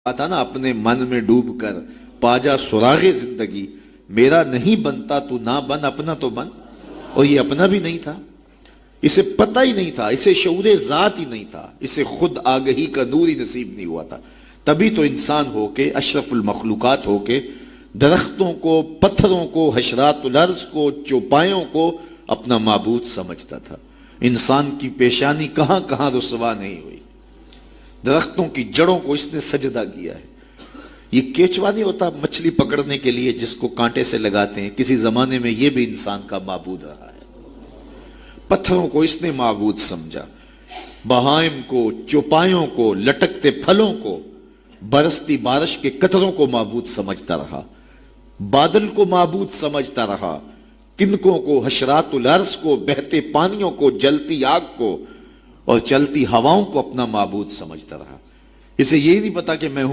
تھا نا اپنے من میں ڈوب کر پاجا سراغ زندگی، میرا نہیں بنتا تو نہ بن، اپنا تو بن۔ اور یہ اپنا بھی نہیں تھا، اسے پتہ ہی نہیں تھا، اسے شعور ذات ہی نہیں تھا، اسے خود آگہی کا نور ہی نصیب نہیں ہوا تھا۔ تبھی تو انسان ہو کے، اشرف المخلوقات ہو کے، درختوں کو، پتھروں کو، حشرات الارض کو، چوپایوں کو اپنا معبود سمجھتا تھا۔ انسان کی پیشانی کہاں کہاں رسوا نہیں ہوئی، درختوں کی جڑوں کو اس نے سجدہ کیا ہے۔ یہ کیچوا نہیں ہوتا مچھلی پکڑنے کے لیے جس کو کانٹے سے لگاتے ہیں، کسی زمانے میں یہ بھی انسان کا معبود رہا ہے۔ پتھروں کو اس نے معبود سمجھا، بہائم کو، چوپایوں کو، لٹکتے پھلوں کو، برستی بارش کے قطروں کو معبود سمجھتا رہا، بادل کو معبود سمجھتا رہا، تنکوں کو، حشرات الارض کو، بہتے پانیوں کو، جلتی آگ کو اور چلتی ہواؤں کو اپنا معبود سمجھتا رہا۔ اسے یہ نہیں پتا کہ میں ہوں